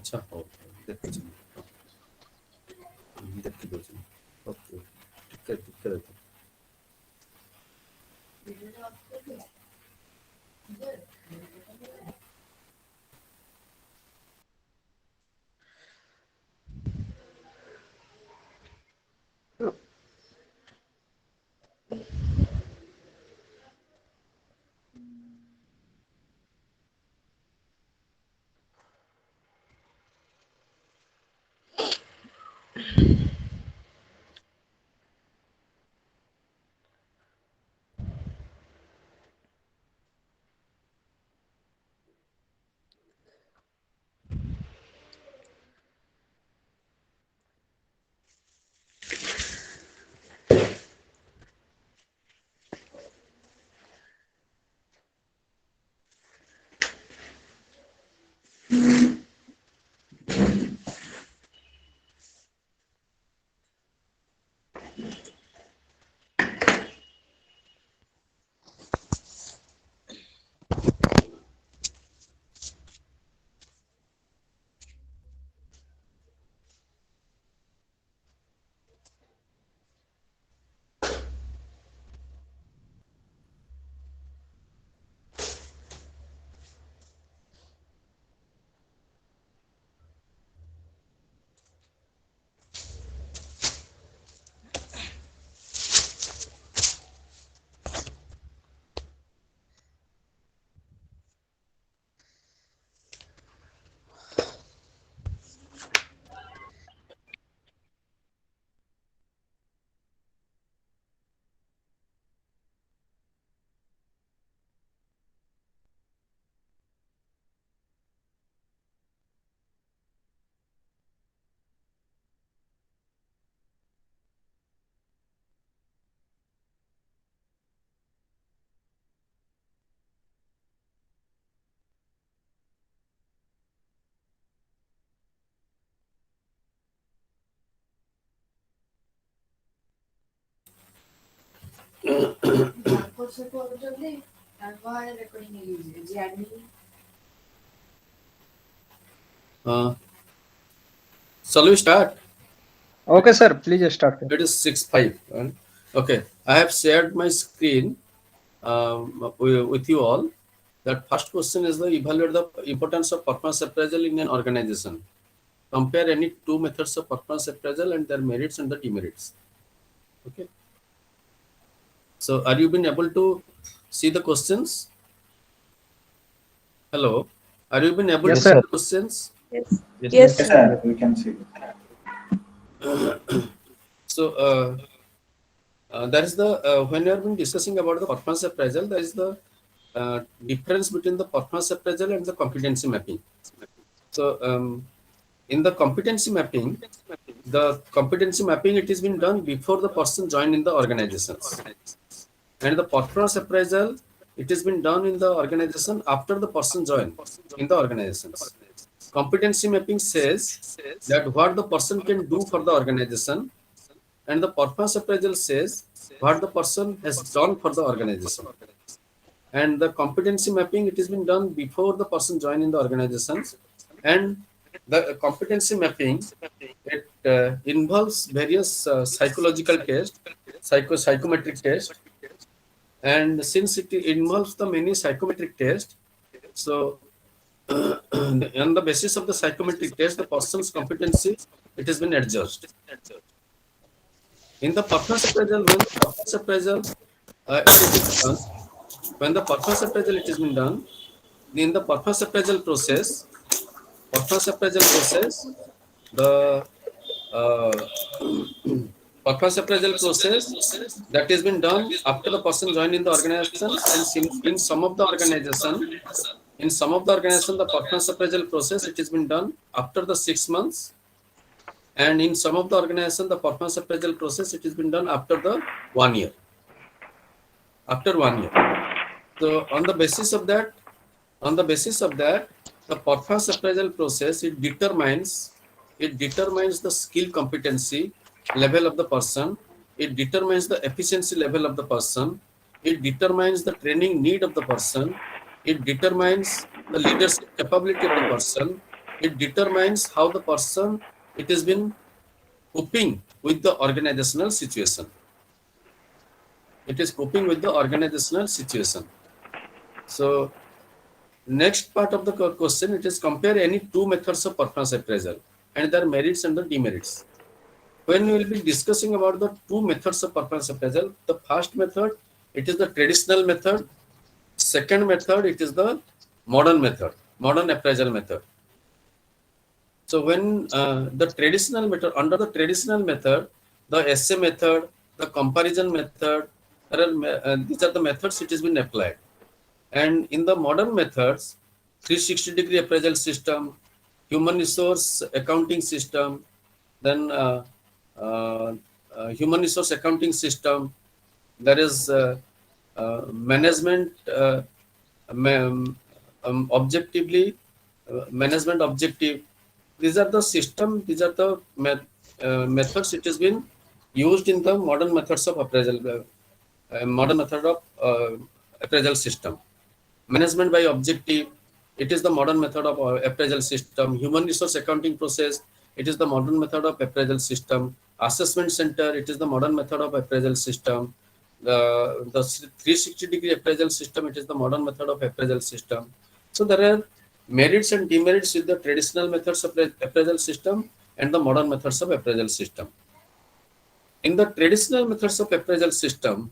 अच्छा ହଉ ଦେଖୁଛି ଦେଖିଦଉଛି ଓକେ ଟିକେ ଟିକେ shall we start? Okay, sir. Please start. It is 6:05. Okay, I have shared my screen with you all. That first question is the evaluate the importance of performance appraisal in an organization. Compare any two methods of performance appraisal and their merits and the demerits. Okay. So, are you been able to see the questions? Hello. Are you been able Yes, to see sir. the questions? Yes. Yes, Yes, sir. Yes, sir. sir, we can see. So, that is the when you have been discussing about the performance appraisal, there is the difference between the performance appraisal and the competency mapping. So, in the competency mapping it has been done before the person joined in the organizations, and the performance appraisal it has been done in the organization after the person joined in the organizations. Competency mapping says that what the person can do for the organization, and the performance appraisal says what the person has done for the organization. And the competency mapping it has been done before the person joined in the organizations, and the competency mapping it involves various psychological tests, psychometric tests, and since it involves the many psychometric tests, so on the basis of the psychometric test, the person's competency it has been adjusted. In the performance appraisal, when the performance appraisal it has been done, when the performance appraisal it has been done, in the performance appraisal process, the uh, performance appraisal process that has been done after the person joined in the organization, and in some of the organization, the performance appraisal process it has been done after the 6 months, and in some of the organization, the performance appraisal process it has been done after the 1 year. After 1 year. So on the basis of that, the performance appraisal process it determines the skill competency level of the person, it determines the efficiency level of the person, it determines the training need of the person, it determines the leadership capability of the person, it determines how the person it has been coping with the organizational situation. It is coping with the organizational situation. So next part of the question, it is compare any two methods of performance appraisal and their merits and the demerits. When we will be discussing about the two methods of performance appraisal, the first method, it is the traditional method. Second method, it is the modern method, modern appraisal method. So when the traditional method, under the traditional method, the essay method, the comparison method, these are the methods it has been applied. And in the modern methods, 360-degree appraisal system, human resource accounting system, then uh, human resource accounting system, there is management ma- objectively, management objective. These are the system, these are the methods it has been used in the modern methods of appraisal, modern method of appraisal system. Management by objective, it is the modern method of appraisal system. Human resource accounting process, it is the modern method of appraisal system. Assessment center, it is the modern method of appraisal system. The 360-degree appraisal system, it is the modern method of appraisal system. So there are merits and demerits with the traditional methods of appraisal system and the modern methods of appraisal system. In the traditional methods of appraisal system,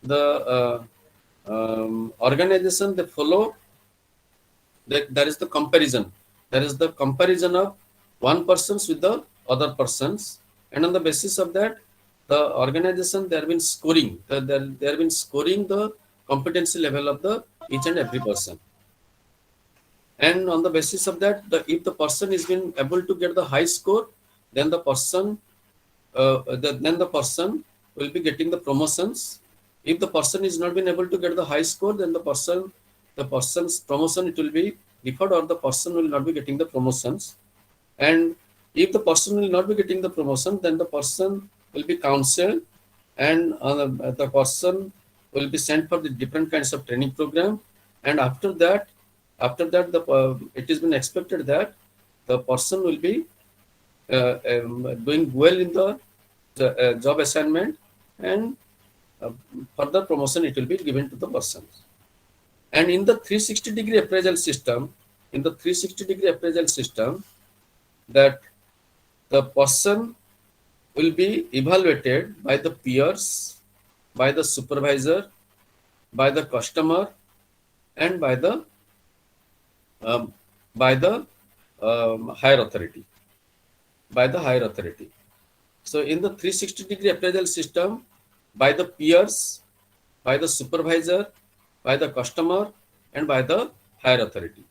the organization they follow, there is the comparison. There is the comparison of one persons with the other persons, and on the basis of that, the organization they have been scoring. They have been scoring the competency level of the each and every person. And on the basis of that, if the person is been able to get the high score, then the person then the person will be getting the promotions. If the person is not been able to get the high score, then the person's promotion it will be deferred, or the person will not be getting the promotions. And if the person will not be getting the promotion, then the person will be counseled, and the person will be sent for the different kinds of training program. And after that, it has been expected that the person will be doing well in the job assignment, and uh, further promotion it will be given to the person. And in the 360-degree appraisal system, that the person will be evaluated by the peers, by the supervisor, by the customer, and um, by the higher authority. By the higher authority. So in the 360-degree appraisal system, by the peers, by the supervisor, by the customer, and by the higher authority.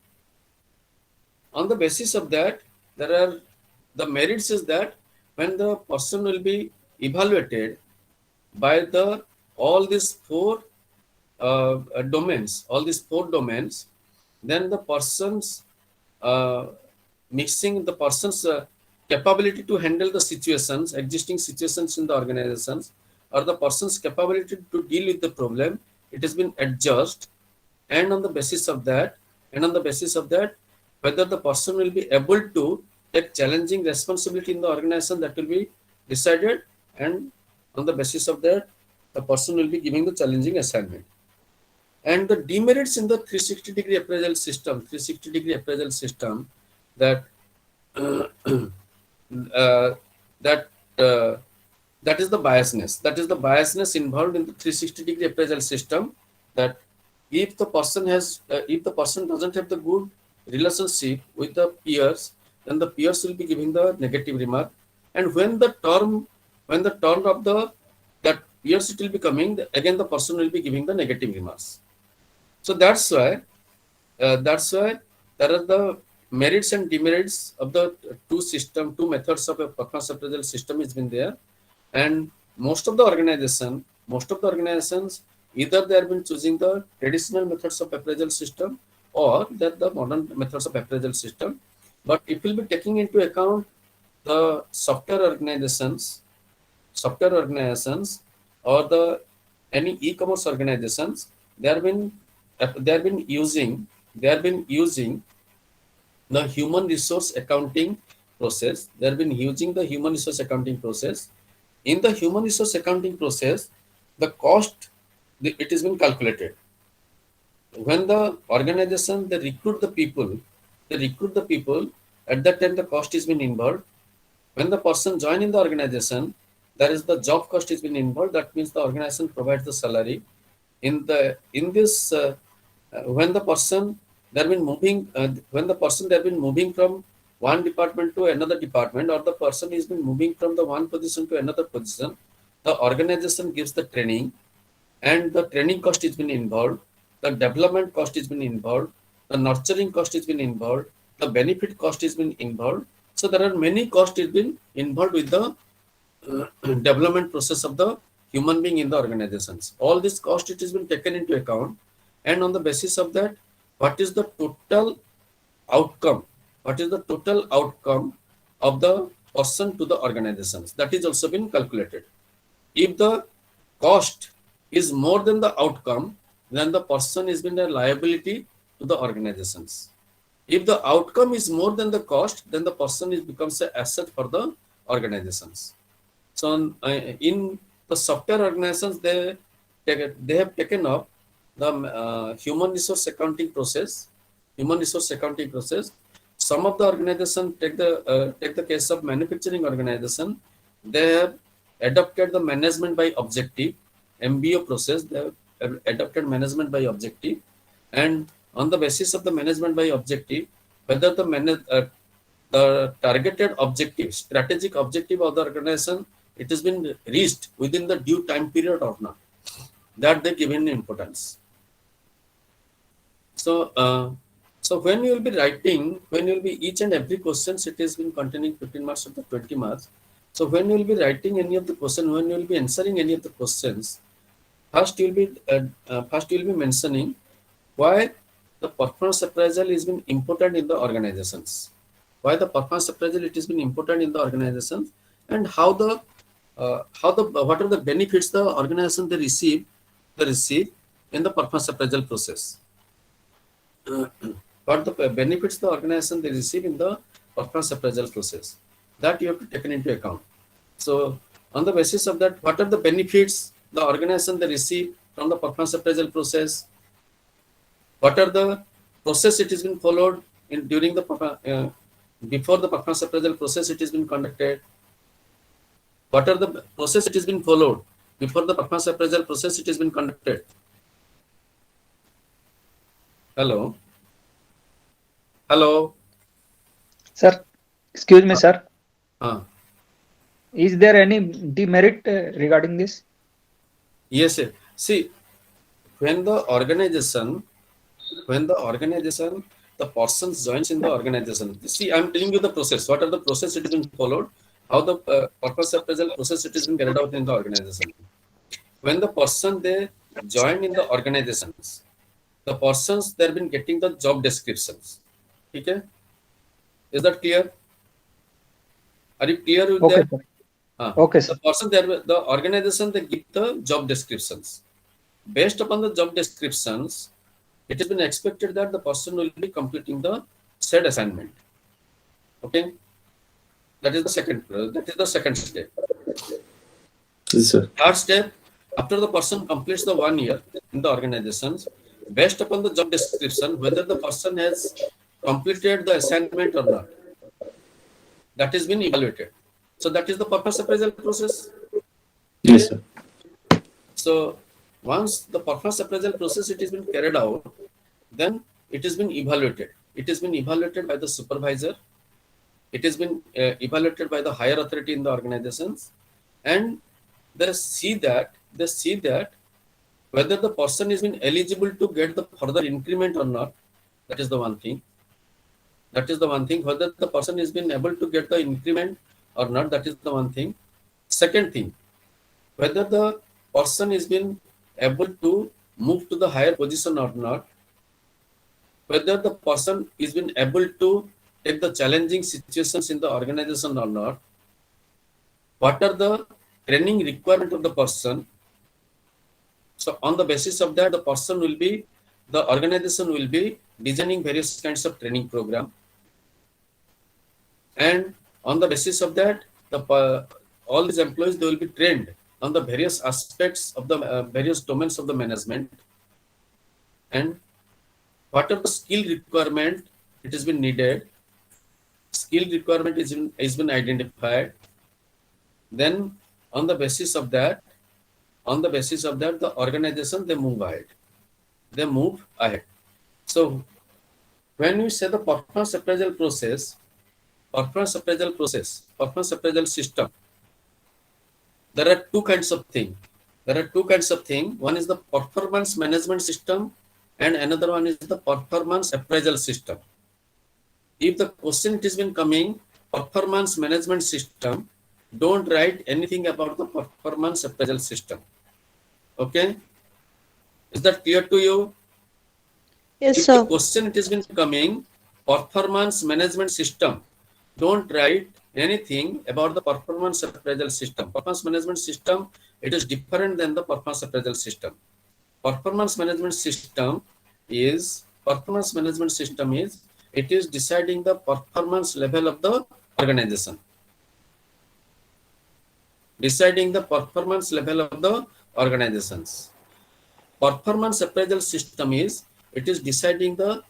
On the basis of that, there are the merits is that when the person will be evaluated by the all these four domains, then the person's mixing the person's capability to handle the situations, existing situations in the organizations, or the person's capability to deal with the problem, it has been adjusted. And on the basis of that, whether the person will be able to take challenging responsibility in the organization, that will be decided. And on the basis of that, the person will be giving the challenging assignment. And the demerits in the 360-degree appraisal system, that uh, uh, that uh, that is the biasness. That is the biasness involved in the 360-degree appraisal system. That if the person doesn't have the good relationship with the peers, then the peers will be giving the negative remark. And when the turn of the that peers it will be coming, again the person will be giving the negative remarks. So that's why there are the merits and demerits of the two methods of a performance appraisal system has been there. And most of the organizations, either they have been choosing the traditional methods of appraisal system, or that the modern methods of appraisal system. But it will be taking into account the software organizations, or the any e-commerce organizations, they have been using they have been using the human resource accounting process. They have been using the human resource accounting process. In the human resource accounting process, the cost, it has been calculated. When the organization, they recruit the people, at that time the cost is been involved. When the person join in the organization, there is the job cost is been involved. That means the organization provides the salary. In this when the person they've been moving when the person they've been moving from one department to another department, or the person is been moving from the one position to another position, the organization gives the training, and the training cost has been involved, the development cost has been involved, the nurturing cost has been involved, the benefit cost has been involved. So there are many costs has been involved with the development process of the human being in the organizations. All this cost it has been taken into account, and on the basis of that, what is the total outcome? What is the total outcome of the person to the organizations? That is also been calculated. If the cost is more than the outcome, then the person is been a liability to the organizations. If the outcome is more than the cost, then the person is becomes an asset for the organizations. So in the software organizations, they have taken up the human resource accounting process. Human resource accounting process. Some of the organizations take the case of manufacturing organization. They have adopted the management by objective MBO process. They have adopted management by objective, and on the basis of the management by objective, whether the targeted objective, strategic objective of the organization, it has been reached within the due time period or not, that they given importance. So when you will be writing, when you will be each and every questions, it has been containing 15 marks of the 20 marks. So when you will be writing any of the question, when you will be answering any of the questions, first you will be mentioning why the performance appraisal is been important in the organizations. Why the performance appraisal it has been important in the organizations, and what are the benefits the organization they receive in the performance appraisal process. What the benefits the organization they receive in the performance appraisal process, that you have to take into account. So on the basis of that, what are the benefits the organization they receive from the performance appraisal process? What are the process it has been followed in during the before the performance appraisal process it has been conducted? What are the process it has been followed before the performance appraisal process it has been conducted? Hello. Hello. Sir, excuse me, sir. Uh, Is there any demerit regarding this? yes, sir. See, when the organization, the person joins in the organization. See, I'm telling you the process. What are the process it has been followed? How the purpose appraisal process it has been carried out in the organization. When the person they join in the organizations, the persons they have been getting the job descriptions. Okay, is that clear? Are you clear with Okay, that? sir. Okay, sir. The person there, the organization they give the job descriptions. Based upon the job descriptions, it has been expected that the person will be completing the said assignment. Okay, that is the second step. Yes, sir. Third step, after the person completes the 1 year in the organizations, based upon the job description, whether the person has completed the assignment or not, that has been evaluated. So that is the purpose appraisal process. Yes, sir. So once the performance appraisal process it has been carried out, then it has been evaluated. It has been evaluated by the supervisor. It has been evaluated by the higher authority in the organizations, and they see that whether the person is been eligible to get the further increment or not. That is the one thing. Whether the person is been able to get the increment or not. That is the one thing. Second thing, whether the person is been able to move to the higher position or not, whether the person is been able to take the challenging situations in the organization or not, what are the training requirement of the person. So on the basis of that, the person will be the organization will be designing various kinds of training program, and on the basis of that, all these employees, they will be trained on the various aspects of the various domains of the management, and what are the skill requirement it has been needed. Skill requirement is been identified. Then on the basis of that, the organization, they move ahead. So when we say the performance appraisal system, there are two kinds of thing. One is the performance management system, and another one is the performance appraisal system. If the question it has been coming, performance management system, don't write anything about the performance appraisal system. Okay? Is that clear to you? Yes, If the sir. question it has been coming, performance management system, don't write anything about the performance appraisal system. Performance management system, it is different than the performance appraisal system. Performance management system is, it is deciding the performance level of the organization. Deciding the performance level of the organizations. Performance appraisal system is, it is deciding the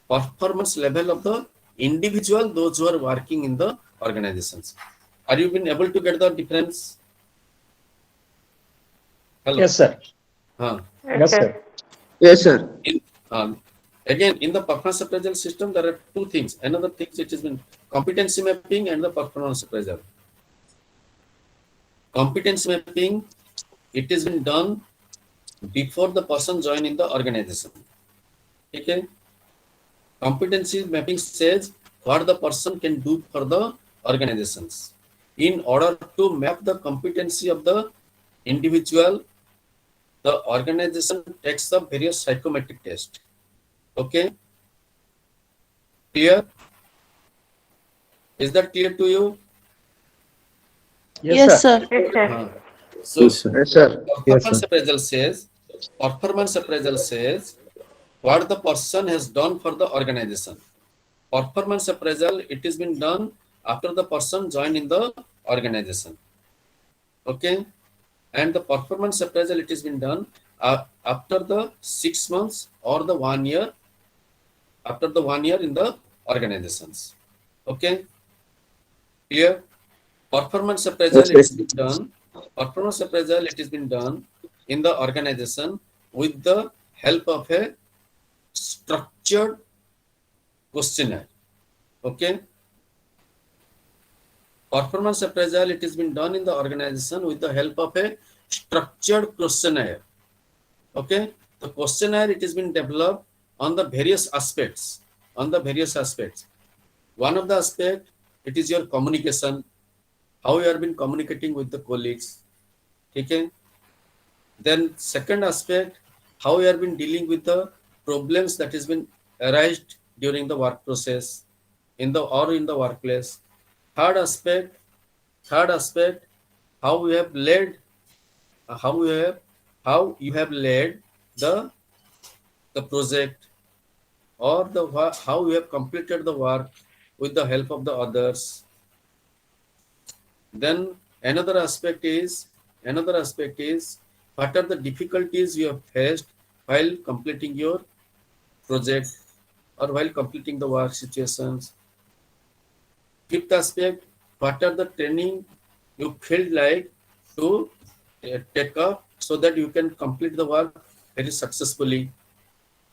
performance level of the individual, those who are working in the organizations. Are you been able to get the difference? Hello? Yes, sir. Yes, sir. Yes, sir. Again, in the performance appraisal system, there are two things. Another thing which has been competency mapping and the performance appraisal. Competency mapping, it has been done before the person join in the organization. Okay? Competency mapping says what the person can do for the organizations. In order to map the competency of the individual, the organization takes the various psychometric tests. Okay? Clear? Is that clear to you? Yes, sir. So, Yes, sir. Yes, sir. performance appraisal says what the person has done for the organization. Performance appraisal, it has been done after the person joined in the organization. Okay? And the performance appraisal, it has been done after the 6 months or the 1 year, after the 1 year in the organizations. Okay? Clear? Performance appraisal, Yes, it has yes. been done. Performance appraisal, it has been done in the organization with the help of a structured questionnaire. Okay? Performance appraisal, it has been done in the organization with the help of a structured questionnaire. Okay? The questionnaire, it has been developed on the various aspects. One of the aspect, it is your communication, how you have been communicating with the colleagues. Okay? Then second aspect, how you have been dealing with the problems that has been arised during the work process in the workplace. Third aspect, how you have led the project, or how you have completed the work with the help of the others. Then another aspect is what are the difficulties you have faced while completing your project or while completing the work situations. Fifth aspect, what are the training you feel like to take up so that you can complete the work very successfully.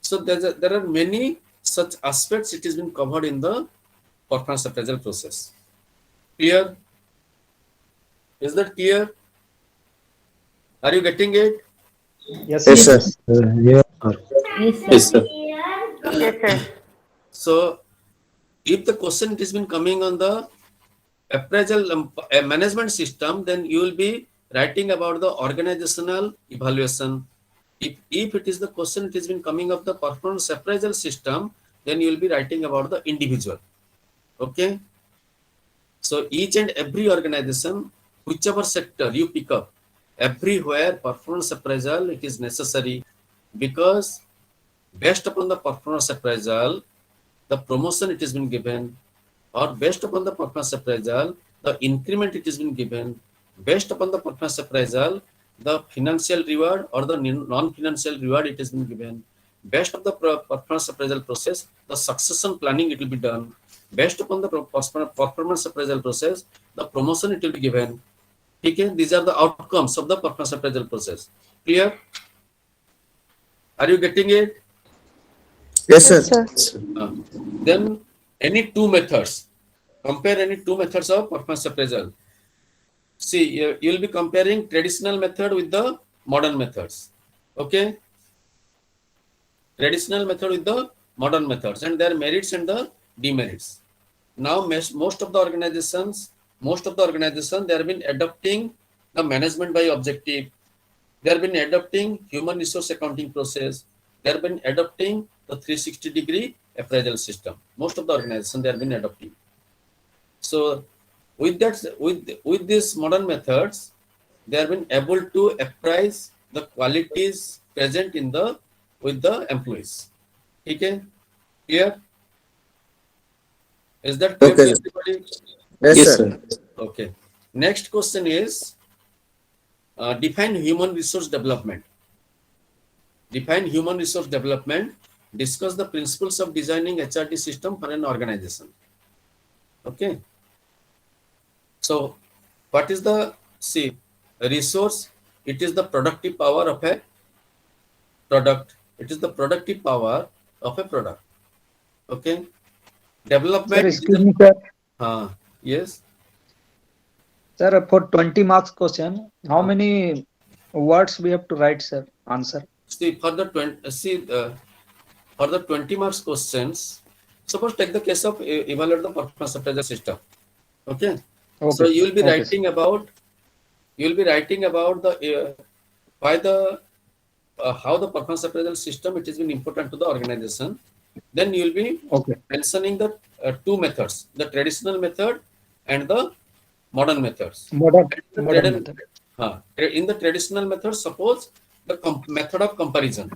So there are many such aspects it has been covered in the performance appraisal process. Clear? Is that clear? Are you getting it? Yes, Yes, sir. sir. Yes, sir. So if the question it has been coming on the appraisal management system, then you will be writing about the organizational evaluation. If it is the question it has been coming of the performance appraisal system, then you will be writing about the individual. Okay? So each and every organization, whichever sector you pick up, everywhere performance appraisal it is necessary, because Based upon the performance appraisal, the promotion it has been given, or based upon the performance appraisal, the increment it has been given. Based upon the performance appraisal, the financial reward or the non-financial reward it has been given. Based on the performance appraisal process, the succession planning it will be done. Based upon the performance appraisal process, the promotion it will be given. Okay, these are the outcomes of the performance appraisal process. Clear? Are you getting it? Yes, sir. Yes, sir. Then any two methods. Compare any two methods of performance appraisal. See, you will be comparing traditional method with the modern methods. Okay? Traditional method with the modern methods and their merits and the demerits. Now, most of the organizations, they have been adopting the management by objective. They have been adopting human resource accounting process. They have been adopting the 360-degree appraisal system. Most of the organizations they have been adopting. So, with that, with these modern methods, they have been able to appraise the qualities present in the with the employees. Okay, clear? Is that clear Okay, to sir. everybody? Yes, Yes, sir. sir. Okay. Next question is define human resource development. Define human resource development. Discuss the principles of designing HRD system for an organization. Okay. So, what is the resource? It is the productive power of a product. It is the productive power of a product. Okay. Sir, Development. excuse me, sir. Yes. Sir, for 20 marks question, how many words we have to write, sir? Answer. See for the 20. For the 20 marks questions, suppose take the case of evaluate the performance appraisal system. Okay. So Okay. you will be Okay, sir. writing about the why the how the performance appraisal system it has been important to the organization. Then you will be Okay. mentioning the two methods, the traditional method and the modern methods. Modern And modern method. in the traditional method, suppose the method of comparison.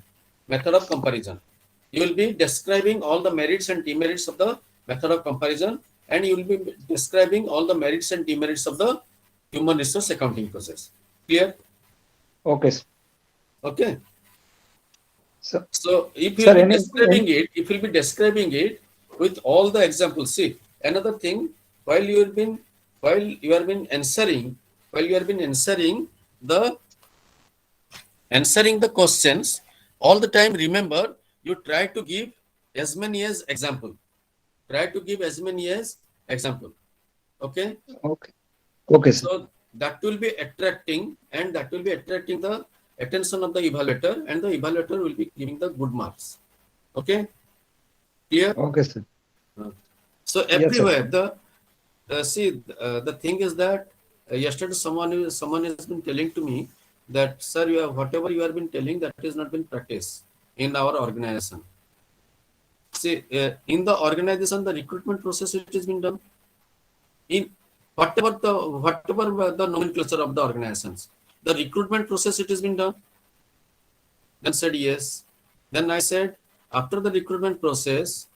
Method of comparison. You will be describing all the merits and demerits of the method of comparison, and you will be describing all the merits and demerits of the human resource accounting process. Clear? Okay, sir. Okay. So, So if you sir, will be describing it with all the examples. See, another thing, while you have been answering the questions, all the time remember you try to give as many as example. Try to give as many as example. Okay. okay. Okay, sir. So that will be attracting the attention of the evaluator, and the evaluator will be giving the good marks. Okay. Clear? Okay, sir. So Yes, sir. everywhere the thing is that yesterday someone has been telling to me that, sir, whatever you have been telling, that has not been practiced in our organization. See, in the organization, the recruitment process it has been done in whatever the nomenclature of the organizations. The recruitment process it has been done. Then said yes. Then I said, after the recruitment process,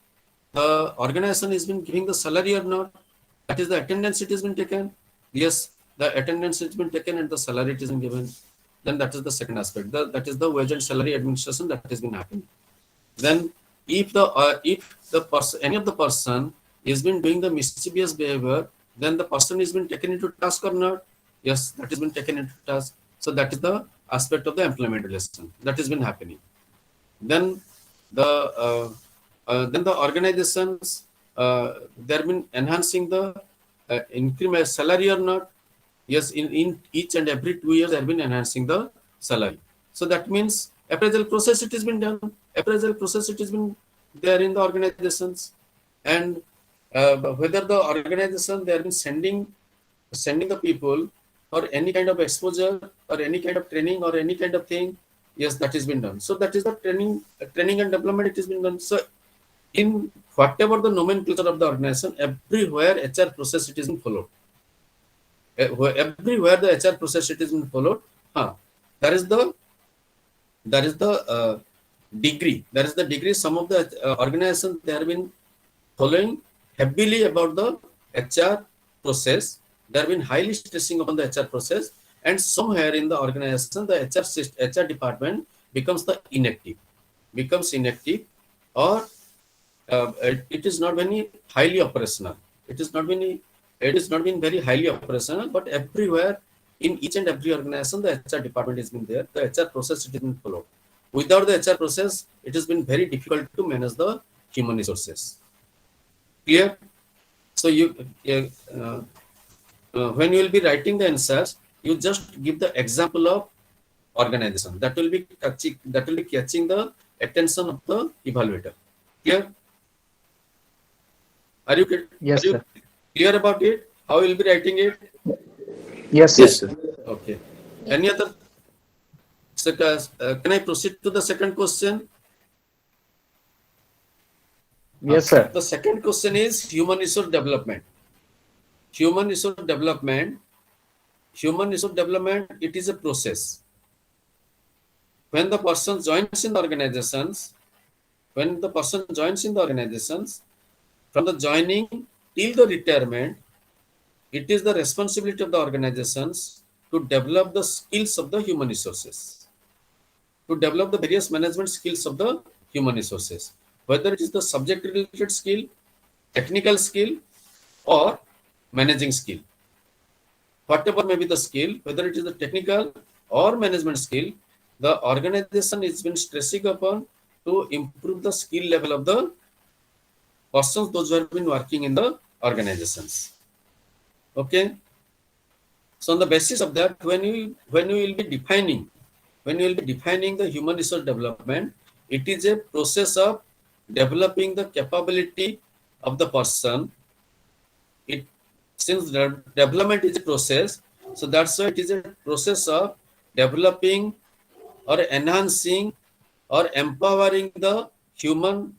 the organization has been giving the salary or not? That is the attendance it has been taken. Yes, the attendance has been taken and the salary it has been given. Then that is the second aspect. That is the wage and salary administration that has been happening. Then if any of the person has been doing the mischievous behavior, then the person has been taken into task or not? Yes, that has been taken into task. So that is the aspect of the employment relation that has been happening. Then the organizations they have been enhancing the increment salary or not? Yes, in each and every 2 years they have been enhancing the salary. So that means appraisal process it has been done. Appraisal process it has been there in the organizations, and whether the organization they have been sending the people for any kind of exposure or any kind of training or any kind of thing, yes, that has been done. So that is the training and development it has been done. So in whatever the nomenclature of the organization, everywhere HR process it is been followed. Everywhere the HR process it is been followed. That is the degree. There is the degree. Some of the organizations, they have been following heavily about the HR process. They have been highly stressing upon the HR process, and somewhere in the organization, the HR department becomes inactive, or it is not very highly operational. It is not been very highly operational, but everywhere in each and every organization, the HR department has been there. The HR process it has been followed. Without the HR process, it has been very difficult to manage the human resources. Clear? So when you will be writing the answers, you just give the example of organization that will be catching the attention of the evaluator. Clear? Are you Yes, sir. clear about it? How you will be writing it? Yes, sir. Yes, sir. Okay. Any other? Can I proceed to the second question? Yes, sir. The second question is human resource development. Human resource development. It is a process. When the person joins in the organizations, from the joining till the retirement, it is the responsibility of the organizations to develop the skills of the human resources, to develop the various management skills of the human resources, whether it is the subject related skill, technical skill, or managing skill. Whatever may be the skill, whether it is the technical or management skill, the organization is been stressing upon to improve the skill level of the persons those who have been working in the organizations. Okay. So on the basis of that, when you will be defining the human resource development, it is a process of developing the capability of the person. Since development is a process, so that's why it is a process of developing or enhancing or empowering the human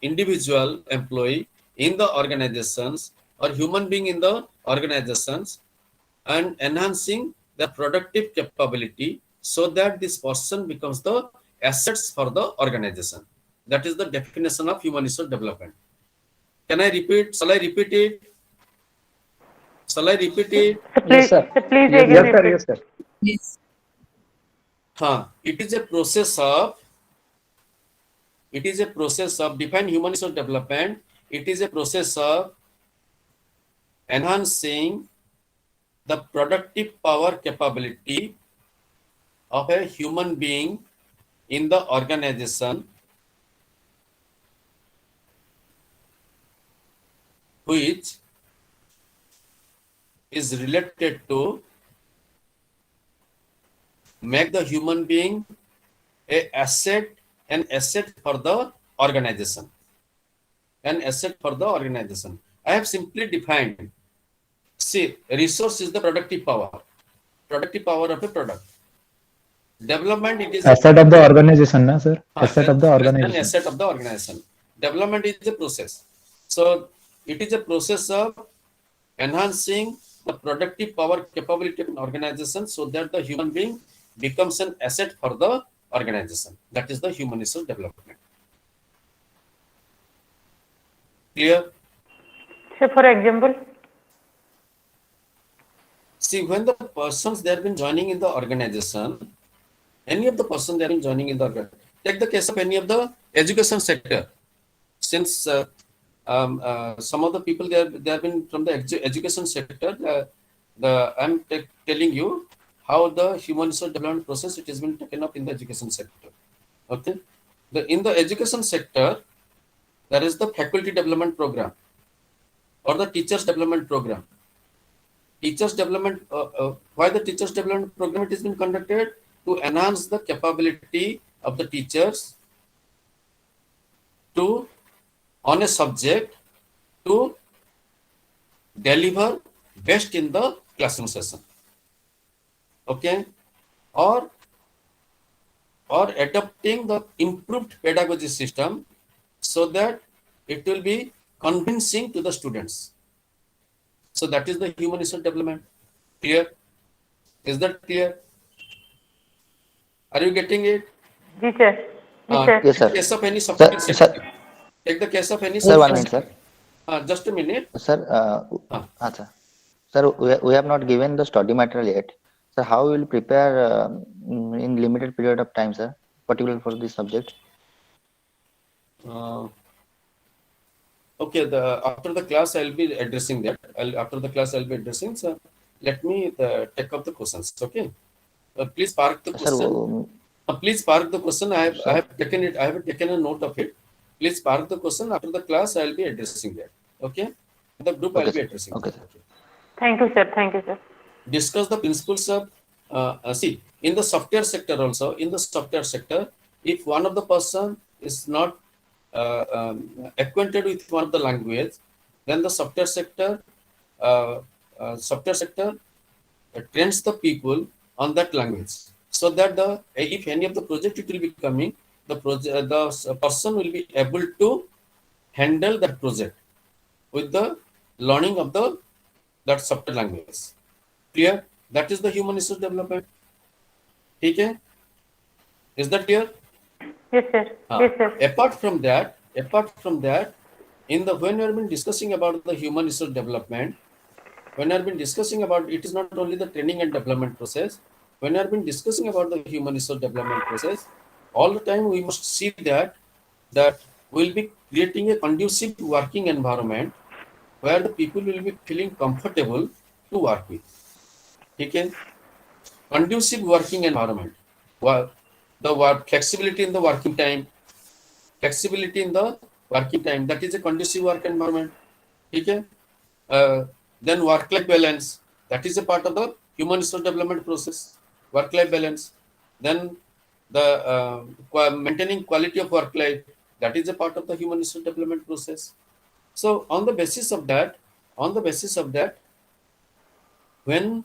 individual employee in the organizations or human being in the organizations, and enhancing the productive capability so that this person becomes the assets for the organization. That is the definition of human resource development. Can I repeat? Shall I repeat it? Yes, sir. Please Yes, again sir. repeat. Yes, sir. Yes. It is a process of define human resource development. It is a process of enhancing the productive power capability of a human being in the organization, which is related to make the human being an asset for the organization. I have simply defined. See, resource is the productive power of a product. Development, it is Asset of the organization, na sir? Asset of the an organization. asset of the organization. Development is a process. So it is a process of enhancing the productive power capability of an organization so that the human being becomes an asset for the organization. That is the human resource development. Clear? So for example, See, when the persons they have been joining in the organization, any of the persons they have been joining in the organization, take the case of any of the education sector. Since some of the people they have been from the education sector, I'm telling you how the human resource development process it has been taken up in the education sector. Okay, in the education sector, there is the faculty development program or the teachers development program. Teachers development, why the teachers development program it has been conducted? To enhance the capability of the teachers to on a subject to deliver best in the classroom session. Okay, or adopting the improved pedagogy system so that it will be convincing to the students. So that is the human resource development. Clear? Is that clear? Are you getting it? teacher. Yes, Yes, Take sir. the case of any Sir, software sir, sector. Take the case of any sir, one software minute, sector. sir. Just a minute. Sir, sir. Sir, we have not given the study material yet. Sir, how we will prepare in limited period of time, sir, particularly for this subject? Uh, okay, after the class I'll be addressing that. After the class I'll be addressing. So let me take up the questions. Okay. Please park the Sir, question. Please park the question. I sir, have taken it. I have taken a note of it. Please park the question. After the class, I'll be addressing that. Okay. The group I'll okay, be sir. addressing Okay, that. sir. Okay. thank you, sir. Thank you, sir. Discuss the principles of see in the software sector also. In the software sector, if one of the person is not acquainted with one of the language, then the uh, software sector trains the people on that language, so that the if any of the project it will be coming, the person will be able to handle that project with the learning of the that software language. Clear? That is the human resource development. Okay, is that clear? Yes, sir. Ah, Yes, sir. apart from that, in the when we have been discussing about the human resource development, when I've been discussing about it is not only the training and development process. When I've been discussing about the human resource development process, all the time we must see that we'll be creating a conducive working environment where the people will be feeling comfortable to work with. Okay, conducive working environment. Well, the work flexibility in the working time, flexibility in the working time. That is a conducive work environment. Okay. Then work-life balance. That is a part of the human resource development process. Work-life balance. Then the maintaining quality of work life. That is a part of the human resource development process. So on the basis of that, when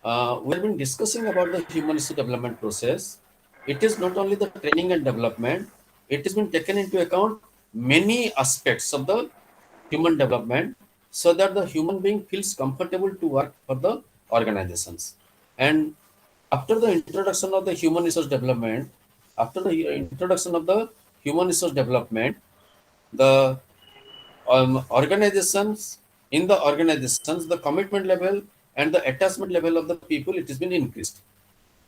we've been discussing about the human resource development process, it is not only the training and development, it has been taken into account many aspects of the human development, so that the human being feels comfortable to work for the organizations. And after the introduction of the human resource development, after the introduction of the human resource development, the organizations in the organizations, the commitment level and the attachment level of the people, it has been increased.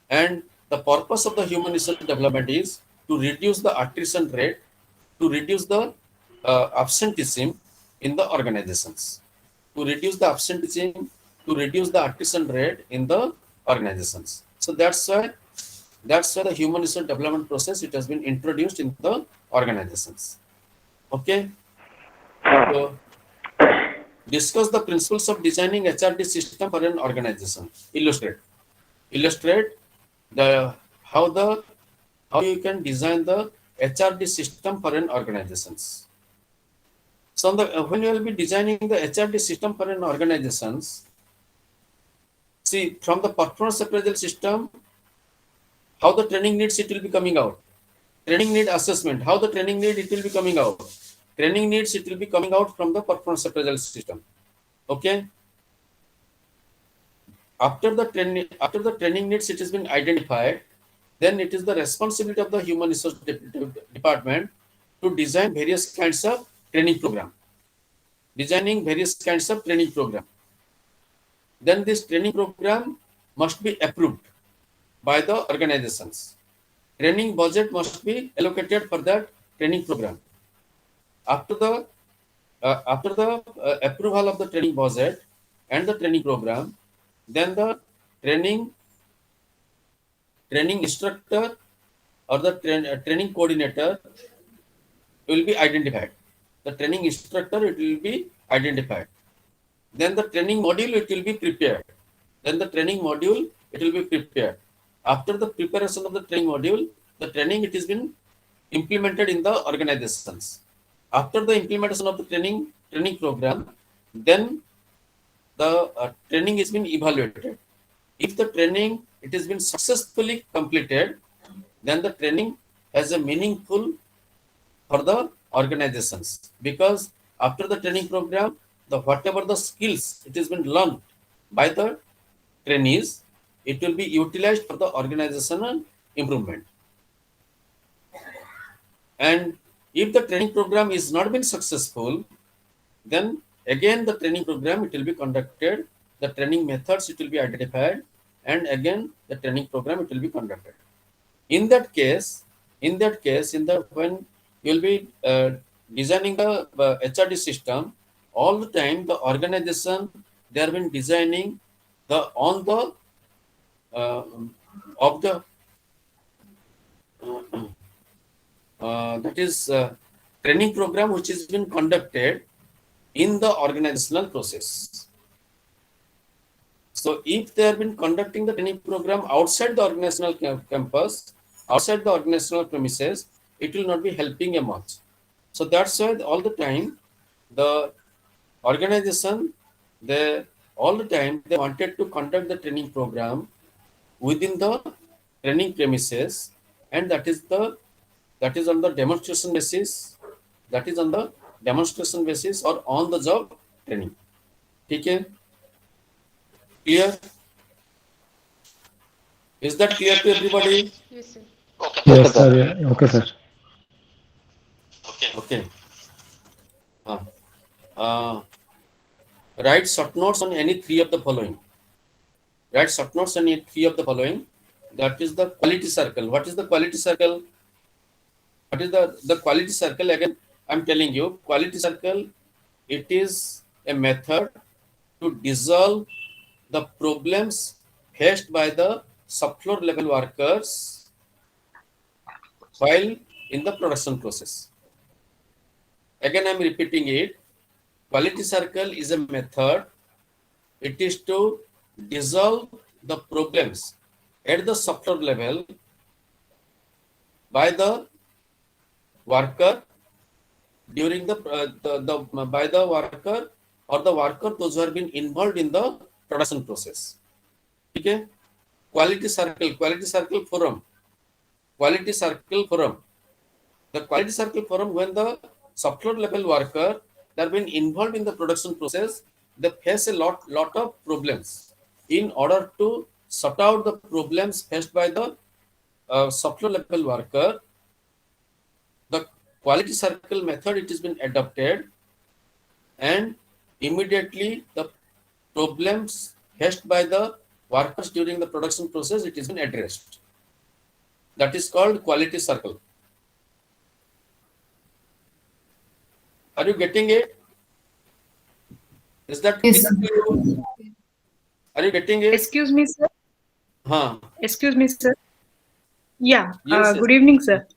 And the purpose of the human resource development is to reduce the attrition rate, to reduce the absenteeism in the organizations, to reduce the absenteeism, to reduce the attrition rate in the organizations. So that's why the human resource development process it has been introduced in the organizations. Okay. So discuss the principles of designing HRD system for an organization. Illustrate the how you can design the HRD system for an organizations. So when you will be designing the HRD system for an organizations, see from the performance appraisal system, how the training needs it will be coming out. Training need assessment, how the training need it will be coming out. Training needs it will be coming out from the performance appraisal system. Okay. After the training needs it has been identified, then it is the responsibility of the human resource department to design various kinds of training program. Designing various kinds of training program. Then this training program must be approved by the organizations. Training budget must be allocated for that training program. After the approval of the training budget and the training program, then the training instructor or the training coordinator will be identified. The training instructor it will be identified. Then the training module it will be prepared. Then the training module it will be prepared. After the preparation of the training module, the training it has been implemented in the organizations. After the implementation of the training program, then the training has been evaluated. If the training it has been successfully completed, then the training has a meaningful for the organizations, because after the training program, the whatever the skills it has been learned by the trainees, it will be utilized for the organizational improvement. And if the training program is not been successful, then again the training program it will be conducted, the training methods it will be identified, and again the training program it will be conducted. In that case, in the when you will be designing the HRD system, all the time the organization they have been designing the on the of the that is training program which has been conducted in the organizational process. So if they have been conducting the training program outside the organizational campus, outside the organizational premises, it will not be helping a much. So that's why all the time the organization they all the time they wanted to conduct the training program within the training premises, and that is on the demonstration basis, that is on the demonstration basis or on the job training. Okay, clear? Is that clear to everybody? Yes, sir. Yes, sir. Yeah. Okay, sir. Okay. Write short notes on any three of the following. Write short notes on any three of the following. That is the quality circle. What is the quality circle? What is the quality circle? Again, I'm telling you, quality circle, it is a method to dissolve the problems faced by the subfloor level workers while in the production process. Again, I'm repeating it. Quality circle is a method. It is to dissolve the problems at the subfloor level by the worker during the by the worker or the worker those who have been involved in the production process. Okay, quality circle forum. The quality circle forum, when the subfloor level worker they have been involved in the production process, they face a lot of problems. In order to sort out the problems faced by the subfloor level worker, the quality circle method it has been adopted, and immediately the problems faced by the workers during the production process it has been addressed. That is called quality circle. Are you getting it? Is that Yes. clear to you? Are you getting it? Excuse me, sir. Huh. Excuse me, sir. Yeah. Yes, yes. Good evening, sir.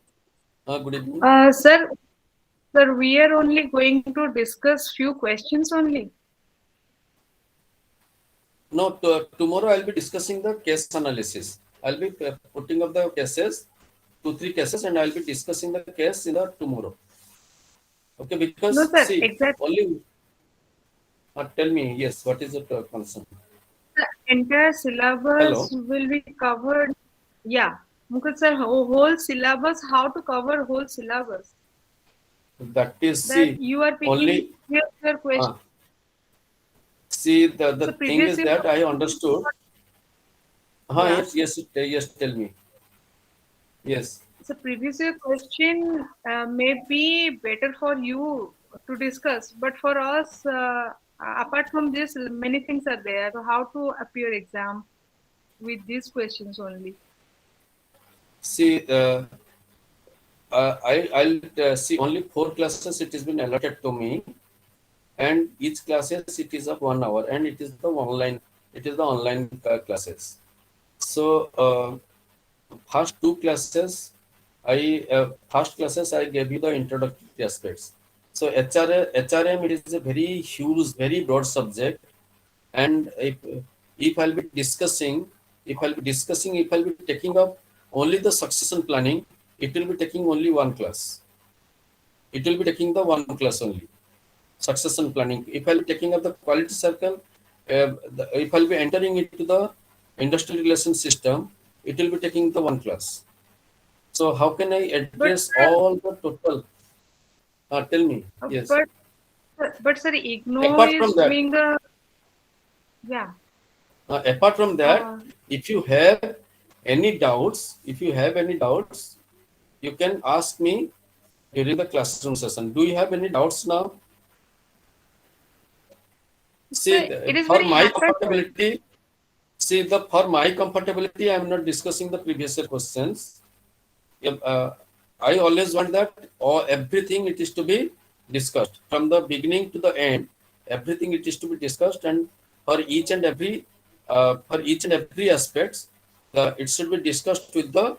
Good evening. Sir, we are only going to discuss few questions only. No, tomorrow I'll be discussing the case analysis. I'll be putting up the cases, 2-3 cases, and I'll be discussing the case in the tomorrow. Okay, because No, sir, see, exactly. only tell me, yes, what is the concern? The entire syllabus will be covered. Yeah. Mukul sir, whole syllabus, how to cover whole syllabus? That is, That see, you are picking only your question. see the So thing is previously- that I understood. Yeah. Yes, tell me. Yes. So previous year question may be better for you to discuss, but for us, apart from this, many things are there. So how to appear exam with these questions only? See, I'll see only 4 classes it has been allotted to me, and each classes it is of 1 hour, and it is the online classes. So first 2 classes I gave you the introductory aspects. So HRM it is a very huge, very broad subject, and if I'll be taking up only the succession planning, it will be taking only 1 class. It will be taking the 1 class only, succession planning. If I'll be taking up the quality circle, if I'll be entering into the industrial relations system, it will be taking the 1 class. So how can I address all the total? Tell me. Yes. But sir, IGNOU Apart is from that- doing the Apart from that, if you have any doubts, you can ask me during the classroom session. Do you have any doubts now? See, Sir, it is for very my haphazard. comfortability, for my comfortability, I am not discussing the previous year questions. I always want that everything it is to be discussed from the beginning to the end. Everything it is to be discussed, and for each and every aspects, it should be discussed with the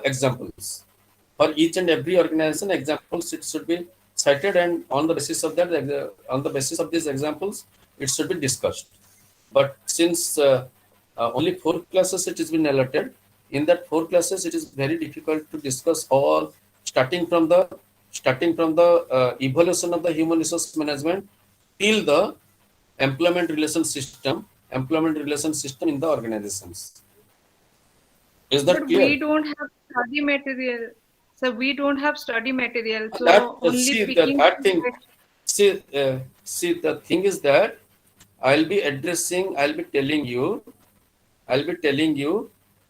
examples. For each and every organization, examples it should be cited, and on the basis of that, on the basis of these examples, it should be discussed. But since only 4 classes it has been allotted, in that 4 classes it is very difficult to discuss all, starting from the evolution of the human resource management till the employment relation system in the organizations. Is that But clear? we don't have study material. So we don't have study material. So That only see picking. that thing. See, the thing is that I'll be telling you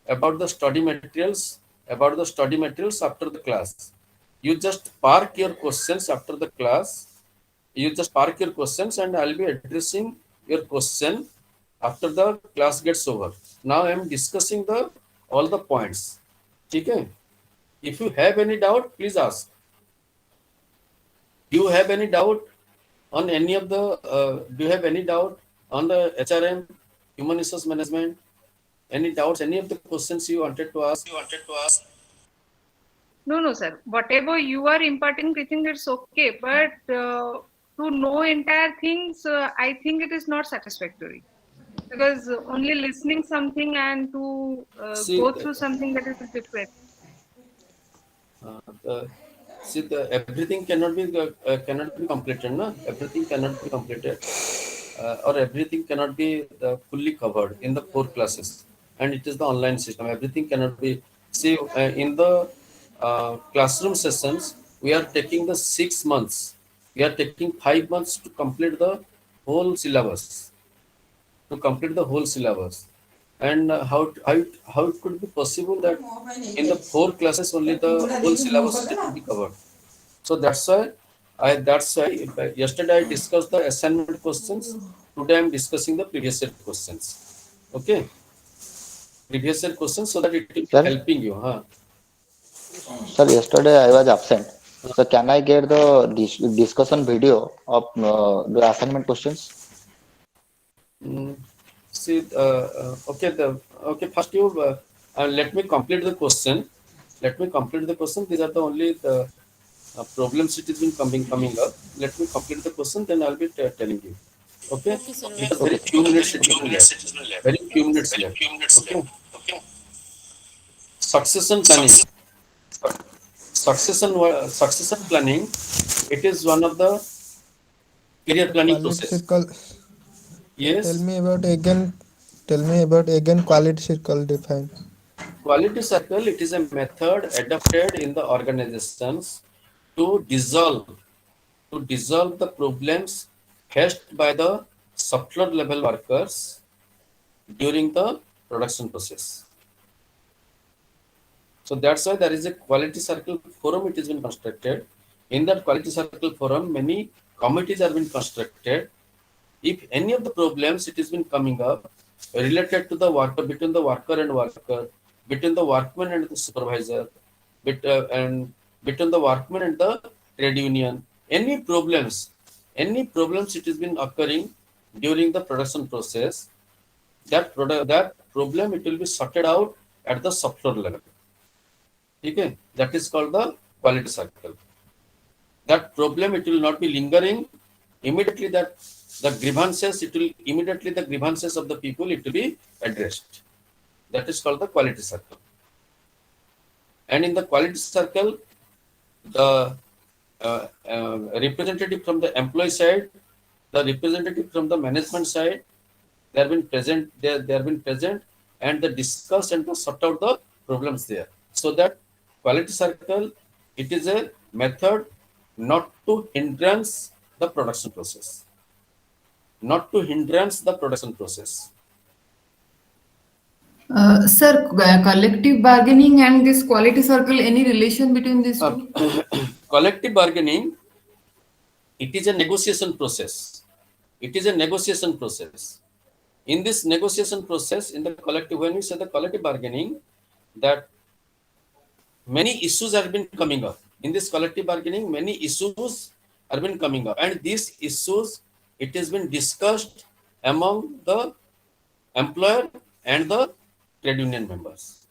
about the study materials after the class. You just park your questions after the class. You just park your questions, and I'll be addressing your question after the class gets over. Now I am discussing all the points. Okay? If you have any doubt, please ask. Do you have any doubt on any of the? Do you have any doubt on the HRM, human resource management? Any doubts? Any of the questions you wanted to ask? No, sir. Whatever you are imparting teaching, it's okay. But to know entire things, I think it is not satisfactory. Because only listening something and to See, go through something, that is different. Everything cannot be completed, no? Everything cannot be completed, or everything cannot be fully covered in the 4 classes, and it is the online system. Everything cannot be. See, in the classroom sessions, we are taking the 6 months. We are taking 5 months to complete the whole syllabus. And how it could be possible that in the 4 classes only the whole syllabus is to be covered. So that's why yesterday I discussed the assignment questions. Today I am discussing the previous year questions. Okay, previous year questions, so that it will be Sir? helping you. Sir, yesterday I was absent. So can I get the discussion video of the assignment questions? See, okay. First, let me complete the question. These are the only the problems it has been coming up. Let me complete the question, then I'll be telling you. Okay. Because very few minutes it is left. Very few minutes left. Okay. Succession planning. Succession planning. It is one of the career planning Quality process. circle. Yes. Tell me about again quality circle define. Quality circle, it is a method adopted in the organizations to dissolve the problems faced by the software level workers during the production process. So that's why there is a quality circle forum. It has been constructed. In that quality circle forum, many committees have been constructed. If any of the problems it has been coming up related to the worker, between the worker and worker, between the workman and the supervisor, and between the workman and the trade union, any problems it has been occurring during the production process, that problem it will be sorted out at the software level. Okay, that is called the quality circle. That problem it will not be lingering. Immediately the grievances of the people it will be addressed. That is called the quality circle. And in the quality circle, the representative from the employee side, the representative from the management side, they have been present. And they discuss and they sort out the problems there. So that quality circle, it is a method not to hindrance the production process. Sir, collective bargaining and this quality circle, any relation between these two? Collective bargaining, it is a negotiation process. It is a negotiation process. In this negotiation process, in the collective, when we say the collective bargaining, that many issues have been coming up. In this collective bargaining, many issues have been coming up. And these issues, it has been discussed among the employer and the trade union members.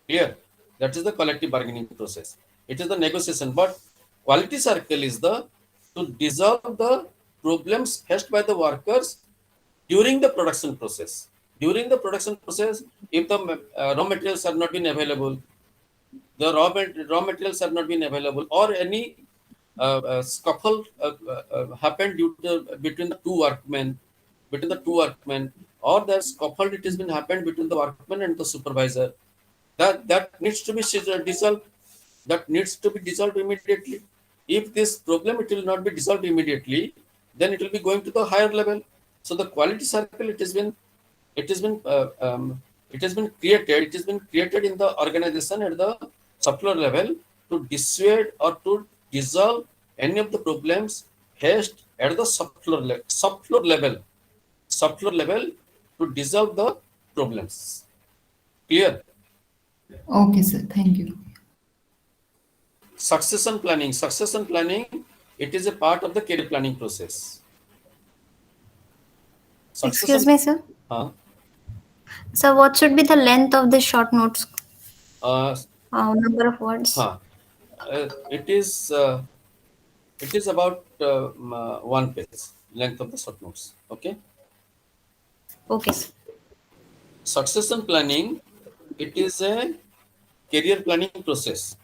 Clear? That is the collective bargaining process. It is the negotiation. But quality circle is the to dissolve the problems faced by the workers during the production process. During the production process, if the raw materials are not been available, the raw materials have not been available, or any scuffle happened between the two workmen, or the scuffle it has been happened between the workman and the supervisor. That needs to be dissolved. That needs to be dissolved immediately. If this problem it will not be dissolved immediately, then it will be going to the higher level. So the quality circle it has been created. It has been created in the organization at the subfloor level to dissuade or to dissolve any of the problems faced at the subfloor level to dissolve the problems. Clear? Okay, sir. Thank you. Succession planning, it is a part of the career planning process. Excuse me, sir. Huh? So, what should be the length of the short notes? Uh, Number of words. It is about 1 page length of the short notes. Okay. Okay, sir. Succession planning, it is a career planning process.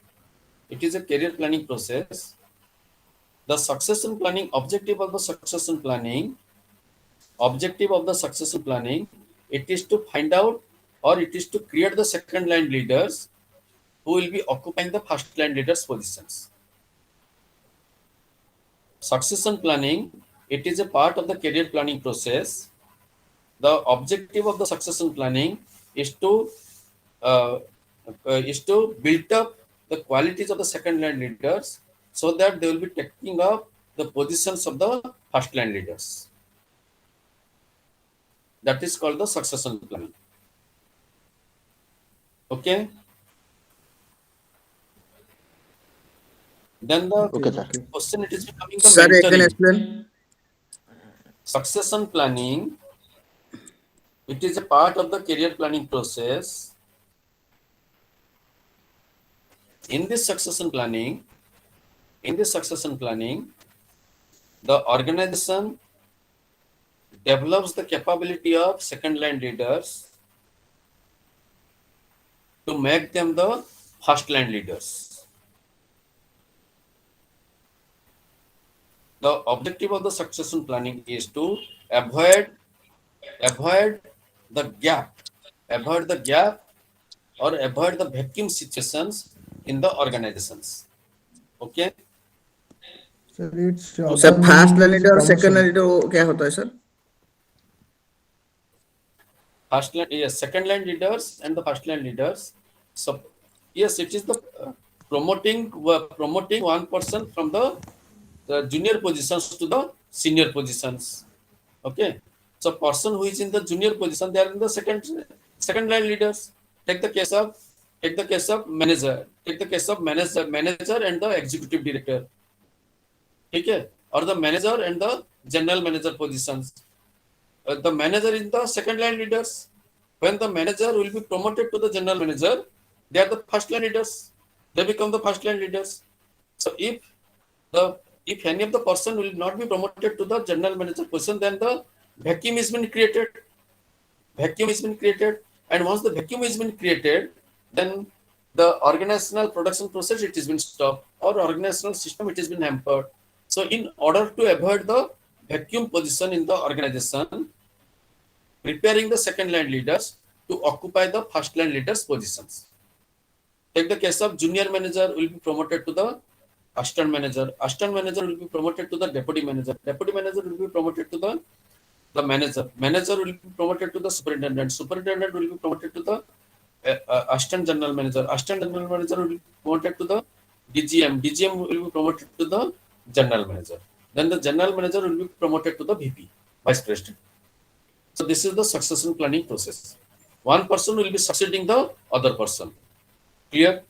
It is a career planning process. The succession planning, objective of the succession planning, it is to find out, or it is to create the second line leaders who will be occupying the first line leaders positions. Succession planning, it is a part of the career planning process. The objective of the succession planning is to build up the qualities of the second line leaders so that they will be taking up the positions of the first line leaders. That is called the succession planning. Okay. Then the question it is becoming the Sir, I can mentoring. explain. Succession planning, it is a part of the career planning process. In this succession planning, the organization develops the capability of second line leaders to make them the first line leaders. The objective of the succession planning is to avoid the gap or avoid the vacuum situations in the organizations. Okay. Sir, it's sir first line leader और second line leader वो क्या होता है sir? First line, yes, second line leaders and the first line leaders. So yes, it is the promoting one person from the junior positions to the senior positions. Okay. So person who is in the junior position, they are in the second line leaders. Take the case of manager. Take the case of manager and the executive director. Okay. Or the manager and the general manager positions. The manager is the second line leaders. When the manager will be promoted to the general manager, they are the first line leaders. They become the first line leaders. So if any of the person will not be promoted to the general manager position, then the vacuum has been created. And once the vacuum has been created, then the organizational production process it has been stopped, or organizational system it has been hampered. So in order to avoid the vacuum position in the organization, preparing the second line leaders to occupy the first line leaders positions. Take the case of junior manager will be promoted to the assistant manager will be promoted to the deputy manager will be promoted to the the manager will be promoted to the superintendent will be promoted to the assistant general manager will be promoted to the DGM will be promoted to the general manager, then the general manager will be promoted to the VP, vice president. So this is the succession planning process. One person will be succeeding the other person. Clear?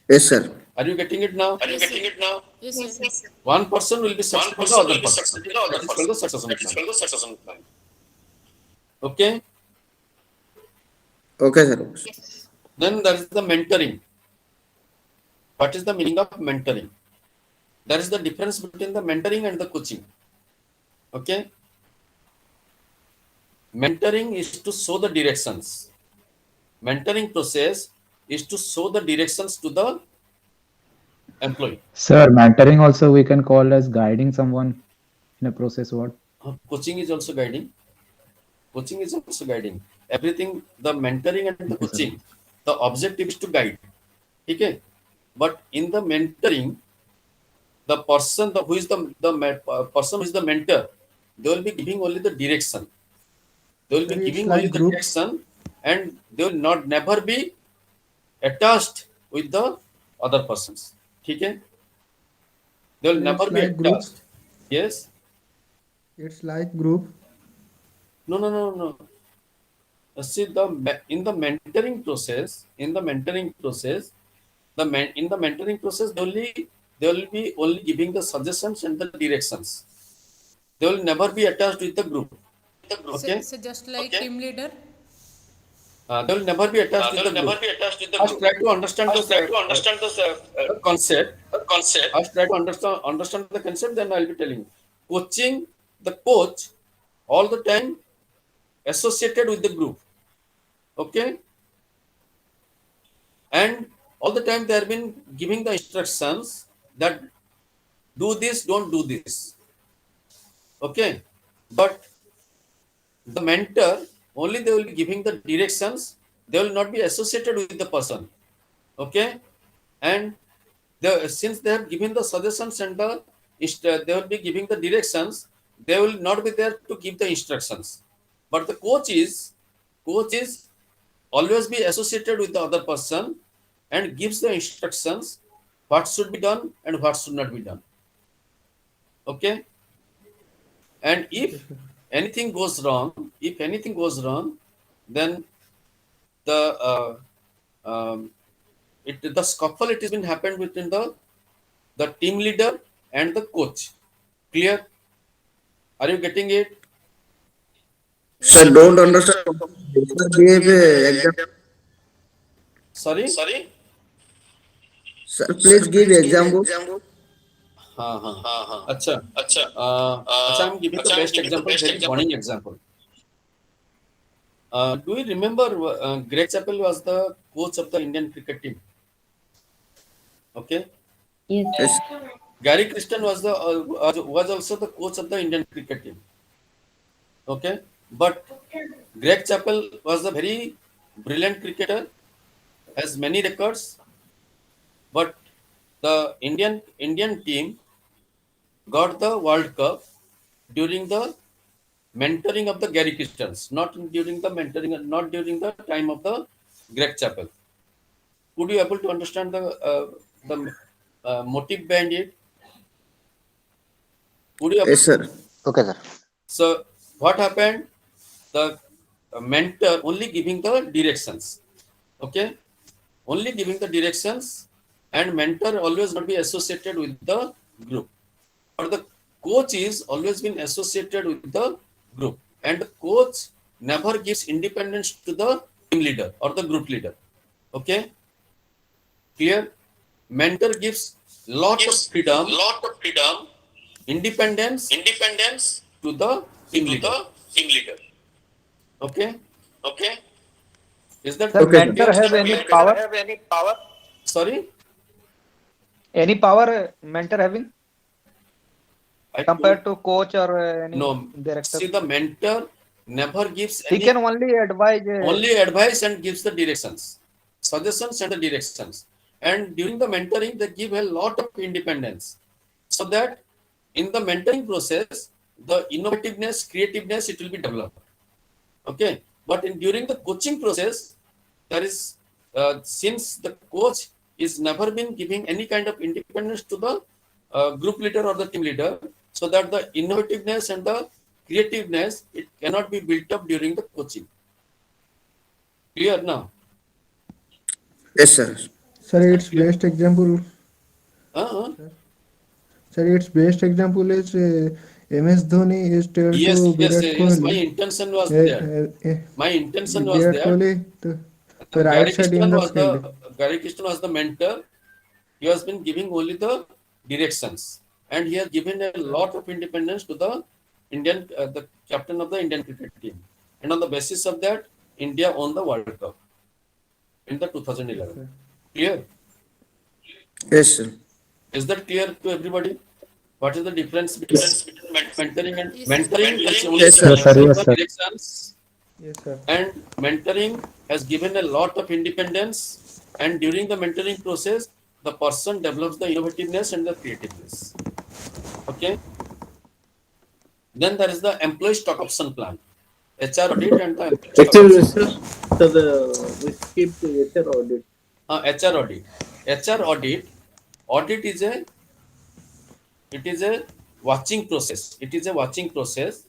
Yes, sir. Are you getting it now? Yes, sir. One person will be succeeding the other person. That is called the succession plan. Okay. Okay, sir. Then there is the mentoring. What is the meaning of mentoring? There is the difference between the mentoring and the coaching. Okay. Mentoring is to show the directions. Mentoring process is to show the directions to the employee. Sir, mentoring also we can call as guiding someone in a process. What? Coaching is also guiding. Everything, the mentoring and the coaching, the objective is to guide. Okay. But in the mentoring, the person who is the mentor, they will be giving only the direction. They will be It's giving like only the group. direction, and they will never be attached with the other persons. Okay? They will It's never be like group. attached. Yes? It's like group. No. See, in the mentoring process, they will be only giving the suggestions and the directions. They will never be attached with the group. Okay? So just like team leader. They will never be attached with the group. First, try to understand the concept. First, try to understand the concept. Then I will be telling you. Coaching, the coach, all the time associated with the group. Okay, and all the time they have been giving the instructions that do this, don't do this. Okay, but the mentor, only they will be giving the directions. They will not be associated with the person. Okay, and since they have given the suggestions and they will be giving the directions, they will not be there to give the instructions. But the coach is always be associated with the other person and gives the instructions what should be done and what should not be done. Okay, and if anything goes wrong, then the the scuffle it has been happened between the team leader and the coach. Clear? Are you getting it? Sir, don't understand. Sir, give example. Sorry? Sir, please give example. अच्छा, I'm giving the best example, very burning example. Do you remember Greg Chappell was the coach of the Indian cricket team? Okay. Yes. Gary Krishnan was also the coach of the Indian cricket team. Okay, but Greg Chappell was a very brilliant cricketer, has many records, but the Indian team got the World Cup during the mentoring of the Gary Krishnan, not during the time of the Greg Chappell. Could you able to understand the motive behind it? Could you? Yes, sir. Okay, sir. So what happened? The mentor only giving the directions. Okay, only giving the directions, and mentor always not be associated with the group. But the coach is always been associated with the group, and the coach never gives independence to the team leader or the group leader. Okay, clear? Mentor gives lot of freedom, independence to the team leader. Okay. Is that Sir, Okay. mentor have any power? Sorry? Any power mentor having I compared to coach or any No. director? See, the mentor never gives He any, can only advise. only advice and gives the directions, suggestions and the directions. And during the mentoring, they give a lot of independence, so that in the mentoring process, the innovativeness, creativeness, it will be developed. Okay, but during the coaching process, there is since the coach is never been giving any kind of independence to the group leader or the team leader, so that the innovativeness and the creativeness, it cannot be built up during the coaching. Clear now? Yes, sir. Sir, its best example. Uh-huh. Sir, its best example is MS Dhoni is told Yes, to yes, Virat yes. My Kohli. intention was there. My intention was Virat there. Kohli, the right side in the field. Gary Krishnan was the mentor. He has been giving only the directions, and he has given a lot of independence to the Indian, the captain of the Indian cricket team. And on the basis of that, India won the World Cup in the 2011. Clear? Yes, sir. Is that clear to everybody? What is the difference between mentoring and mentoring? Is only Yes, sir. Yes, sir. Yes, sir. directions, Yes, sir. and mentoring has given a lot of independence, and during the mentoring process, the person develops the innovativeness and the creativeness. Okay. Then there is the employee stock option plan, HR audit, and the employee stock option plan. So we skip the HR audit. HR audit. HR audit is a watching process. It is a watching process.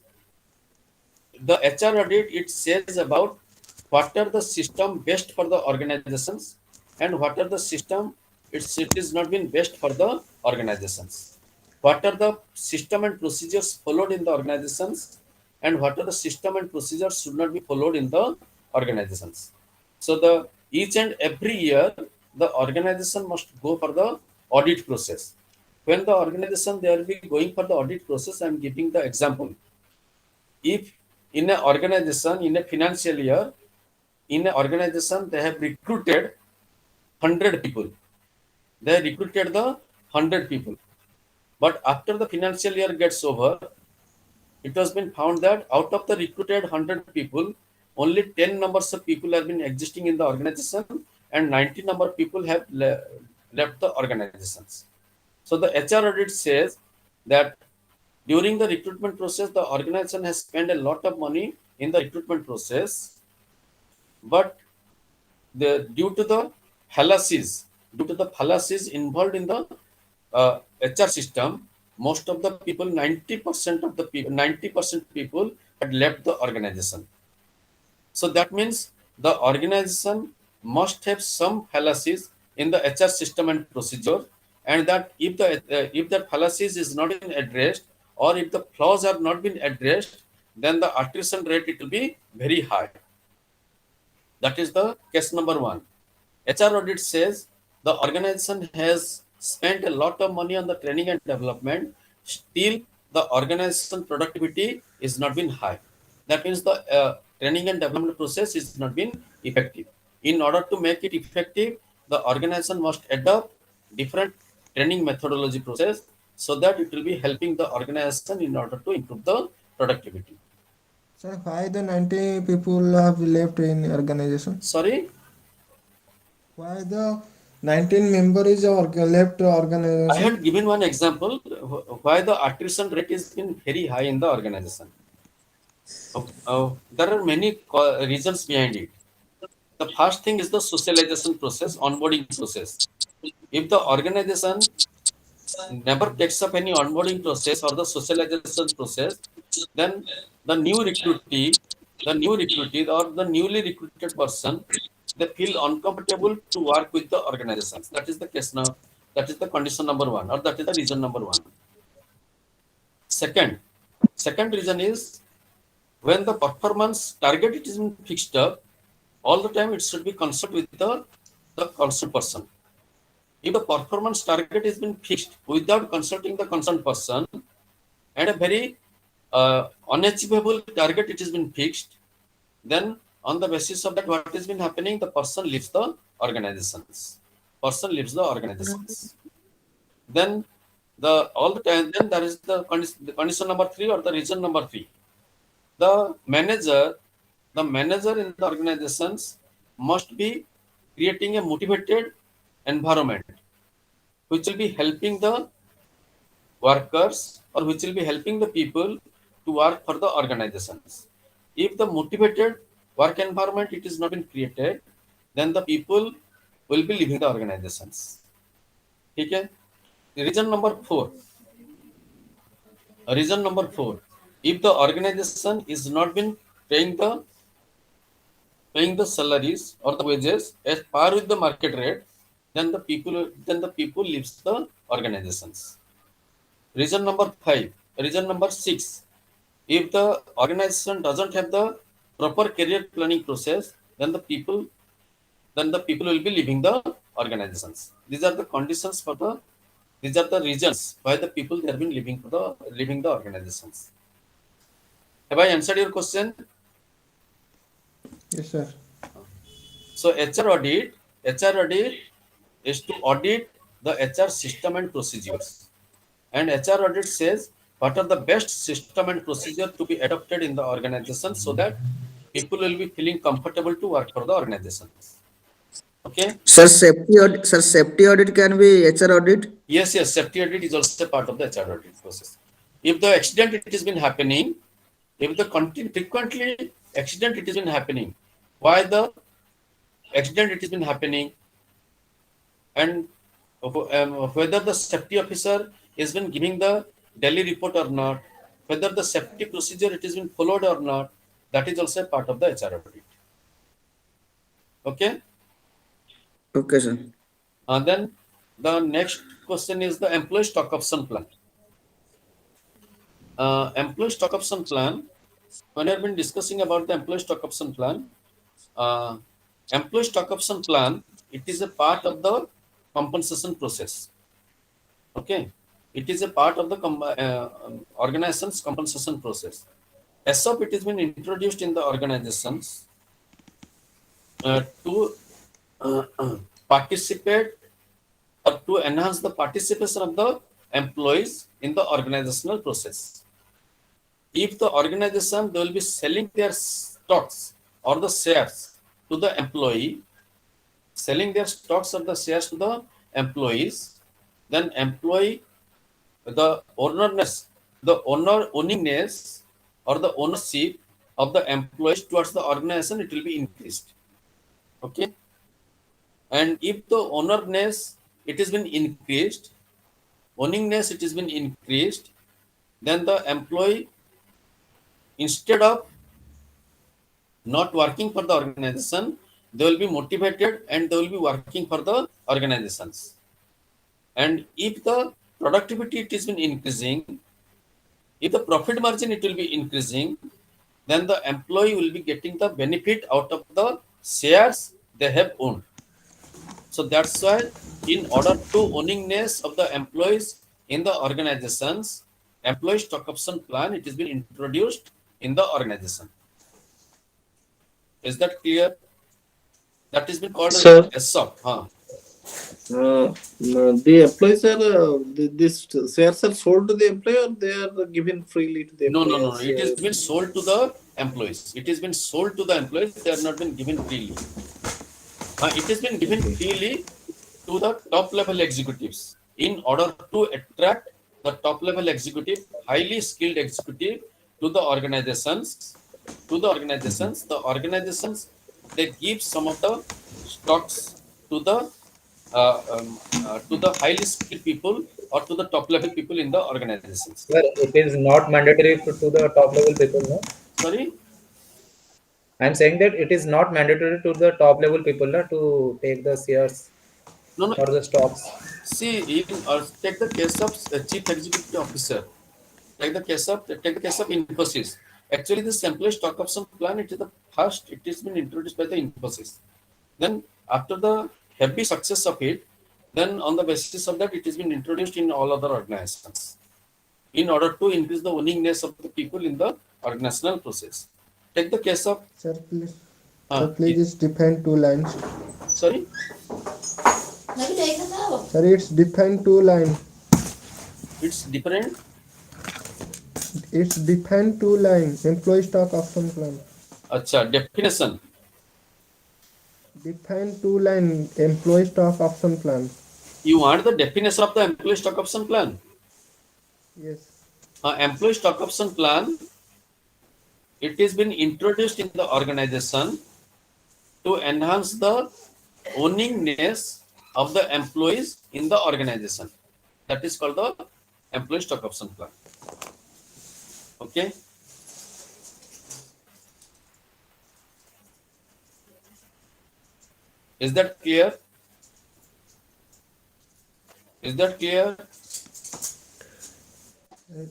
The HR audit, it says about what are the system best for the organizations, and what are the system it is not been best for the organizations. What are the system and procedures followed in the organizations, and what are the system and procedures should not be followed in the organizations. So the each and every year, the organization must go for the audit process. When the organization they will be going for the audit process, I am giving the example. If in an organization, in a financial year, in an organization, they have recruited 100 people. They recruited the 100 people. But after the financial year gets over, it has been found that out of the recruited 100 people, only 10 numbers of people have been existing in the organization, and 90 number of people have left the organizations. So the HR audit says that during the recruitment process, the organization has spent a lot of money in the recruitment process, but due to the fallacies involved in the HR system, most of the people, 90% of the people, 90% people had left the organization. So that means the organization must have some fallacies in the HR system and procedure, and that if the fallacies is not been addressed, or if the flaws are not been addressed, then the attrition rate, it will be very high. That is the case number one. HR audit says the organization has spent a lot of money on the training and development, still the organization productivity is not been high. That means the training and development process is not been effective. In order to make it effective, the organization must adopt different training methodology process, so that it will be helping the organization in order to improve the productivity. Sir, why the 90 people have left in organization? Sorry? Why the 19 members left I organization? had given one example why the attrition rate is been very high in the organization. There are many reasons behind it. The first thing is the socialization process, onboarding process. If the organization never takes up any onboarding process or the socialization process, then the new recruitee or the newly recruited person, they feel uncomfortable to work with the organizations. That is the case now. That is the condition number one, or that is the reason number one. Second reason is when the performance target it is fixed up, all the time it should be consult with the concerned person. If the performance target has been fixed without consulting the concerned person, and a very unachievable target it has been fixed, then on the basis of that, what has been happening, the person leaves the organizations. Then then there is the condition number three, or the reason number three. The manager in the organizations must be creating a motivated environment which will be helping the workers, or which will be helping the people to work for the organizations. If the motivated work environment it is not been created, then the people will be leaving the organizations. Okay. Reason number 4. Reason number 4. If the organization is not been paying the salaries or the wages as par with the market rate, then the people leaves the organizations. Reason number 5. Reason number 6. If the organization doesn't have the proper career planning process, then the people will be leaving the organizations. These are the conditions for the. These are the reasons why the people they have been leaving the organizations. Have I answered your question? Yes, sir. So HR audit is to audit the HR system and procedures. And HR audit says what are the best system and procedure to be adopted in the organization so that people will be feeling comfortable to work for the organization. Okay. Sir, safety audit can be HR audit. Yes, safety audit is also part of the HR audit process. If the accident it has been happening, if the frequently accident it has been happening, why the accident it has been happening, and whether the safety officer has been giving the daily report or not, whether the safety procedure it has been followed or not, that is also part of the HR audit. Okay. Okay, sir. Then the next question is the employee stock option plan. Employee stock option plan. When I have been discussing about the employee stock option plan, employee stock option plan, it is a part of the compensation process. Okay, it is a part of the organization's compensation process. ESOP it has been introduced in the organizations to participate or to enhance the participation of the employees in the organizational process. If the organization they will be selling their stocks or the shares to the employee, selling their stocks or the shares to the employees, then the owningness or the ownership of the employees towards the organization it will be increased. Okay. And if the owningness it has been increased, then the employee, instead of not working for the organization, they will be motivated and they will be working for the organizations. And if the productivity it has been increasing, if the profit margin it will be increasing, then the employee will be getting the benefit out of the shares they have owned. So that's why in order to owningness of the employees in the organizations, employee stock option plan it has been introduced in the organization. Is that clear? That has been called Sir. as ESOP. The employees are this shares are sold to the employer, or they are given freely to the No. employees? It has been sold to the employees. It has been sold to the employees. They have not been given freely. It has been given freely to the top level executives in order to attract the top level executive, highly skilled executive to the organizations. The organizations they give some of the stocks to the highly skilled people or to the top level people in the organizations. Well, it is not mandatory to the top level people, no? Sorry? I'm saying that it is not mandatory to the top level people to take the shares No. or the stocks. See, even take the case of chief executive officer. Take the case of Infosys. Actually, this employee stock option plan it has been introduced by the Infosys. Then after the heavy success of it, then on the basis of that it has been introduced in all other organizations in order to increase the owningness of the people in the organizational process. Take the case of Sir, please. Sir, please just define 2 lines. sorry. Sir, it's define 2 lines. It's different. It's define 2 lines. Employee stock option plan. Acha, definition. Define 2 line. Employee stock option plan. You want the definition of the employee stock option plan? Yes. Employee stock option plan it has been introduced in the organization to enhance the owningness of the employees in the organization. That is called the employee stock option plan. Okay. Is that clear? Is that clear?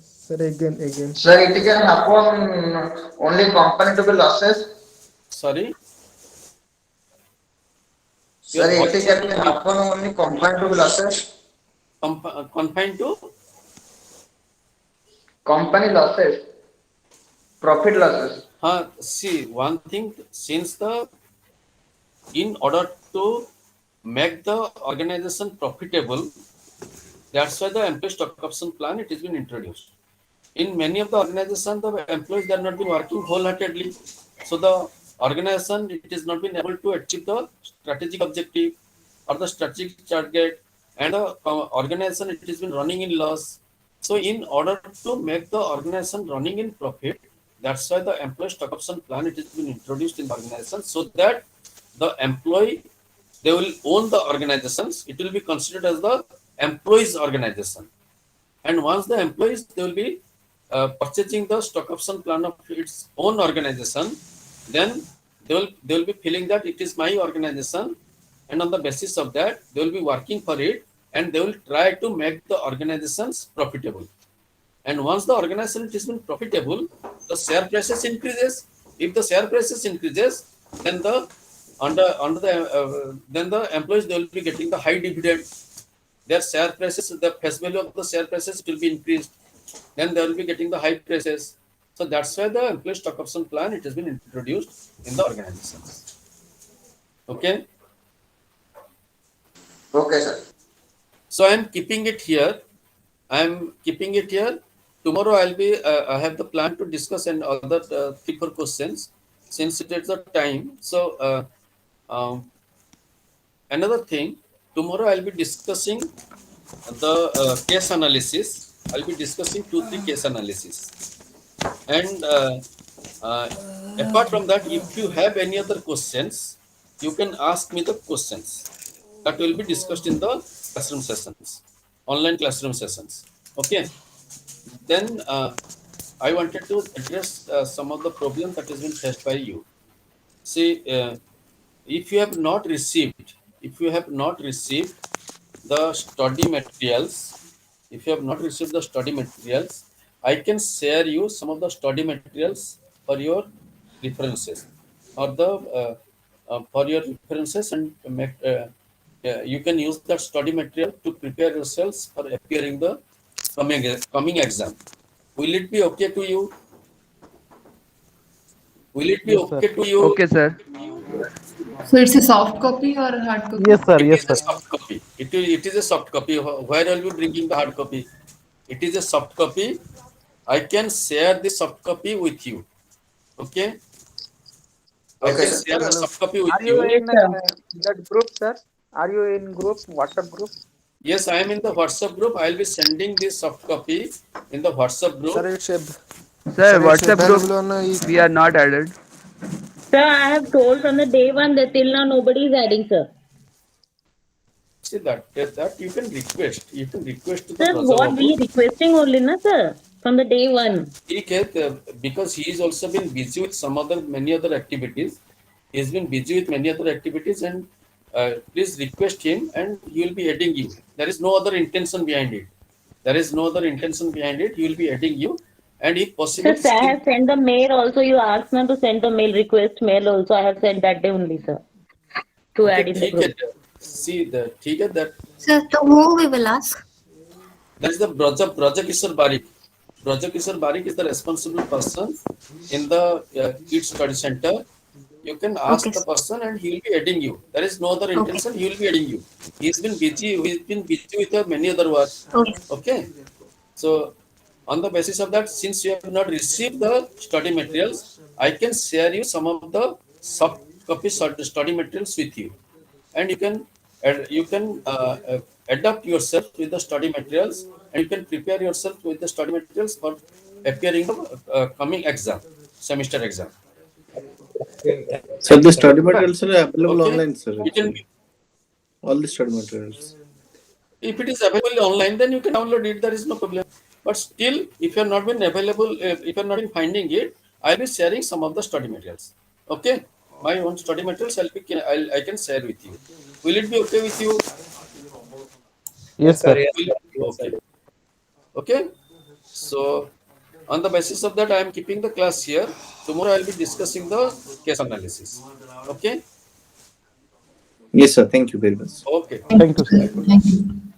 Sir, again. Sir, it can happen only company to be losses. Sorry. Sir, it can happen only company to be losses. Confined to Company losses. Profit losses. see one thing, since in order to make the organization profitable, that's why the employee stock option plan it has been introduced. In many of the organizations, the employees they are not been working wholeheartedly, so the organization it has not been able to achieve the strategic objective or the strategic target, and the organization it has been running in loss. So in order to make the organization running in profit, that's why the employee stock option plan it has been introduced in the organization, so that the employee they will own the organizations. It will be considered as the employees organization, and once the employees they will be purchasing the stock option plan of its own organization, then they will be feeling that it is my organization, and on the basis of that they will be working for it, and they will try to make the organizations profitable. And once the organization has been profitable, the share prices increases. If the share prices increases, then the then the employees they will be getting the high dividend. Their share prices, the face value of the share prices will be increased. Then they will be getting the high prices. So that's why the employee stock option plan it has been introduced in the organizations. Okay. Okay, sir. So I am keeping it here. Tomorrow I'll be. I have the plan to discuss and other 3-4 questions since it is the time. So another thing. Tomorrow I'll be discussing the case analysis. I'll be discussing 2-3 case analysis. And apart from that, if you have any other questions, you can ask me the questions. That will be discussed in the classroom sessions, online classroom sessions. Okay. Then I wanted to address some of the problems that has been faced by you. See, if you have not received the study materials, I can share you some of the study materials for your references, or and make, you can use that study material to prepare yourselves for appearing the coming exam. Will it be okay to you? Okay, sir. So it's a soft copy or a hard copy? It is a soft copy. It is a soft copy. Where are you bringing the hard copy? It is a soft copy. I can share the soft copy with you. Okay. I can share the soft copy with Are you you. in that group, sir? Are you in group, WhatsApp group? Yes, I am in the WhatsApp group. I will be sending this soft copy in the WhatsApp group. Sir, WhatsApp group, we are not added. Sir, I have told from the day one that till now nobody is adding, sir. See that you can request. You can request to the Sir, browser what of we requesting only, na, sir? From the day one. because he is also been busy with many other activities. He has been busy with many other activities, and please request him, and he will be adding you. There is no other intention behind it. He will be adding you, and if possible. Sir, I have sent the mail also. You asked me to send the mail request mail also. I have sent that day only, sir. To add in the group. See that. Sir, to whom we will ask? That is the Braja Kishore Barik. Braja Kishore Barik is the responsible person in the Kids Study Center. You can ask the person, and he will be adding you. There is no other intention. He will be adding you. He's been busy with many other work. Okay. So on the basis of that, since you have not received the study materials, I can share you some of the soft copies of the study materials with you, and you can adapt yourself with the study materials, and you can prepare yourself with the study materials for appearing the coming exam. semester exam. Sir, the study materials are available Okay. online, sir. It will actually. be, All the study materials. if it is available online, then you can download it. There is no problem. But still, if you are not been available, if you are not been finding it, I'll be sharing some of the study materials. Okay, my own study materials I can share with you. Will it be okay with you? Yes, sir. Yes, Will sir. it- Yes, sir. okay. Okay. So on the basis of that, I am keeping the class here. Tomorrow I'll be discussing the case analysis. Okay. Yes, sir. Thank you very much. Okay. Thank you.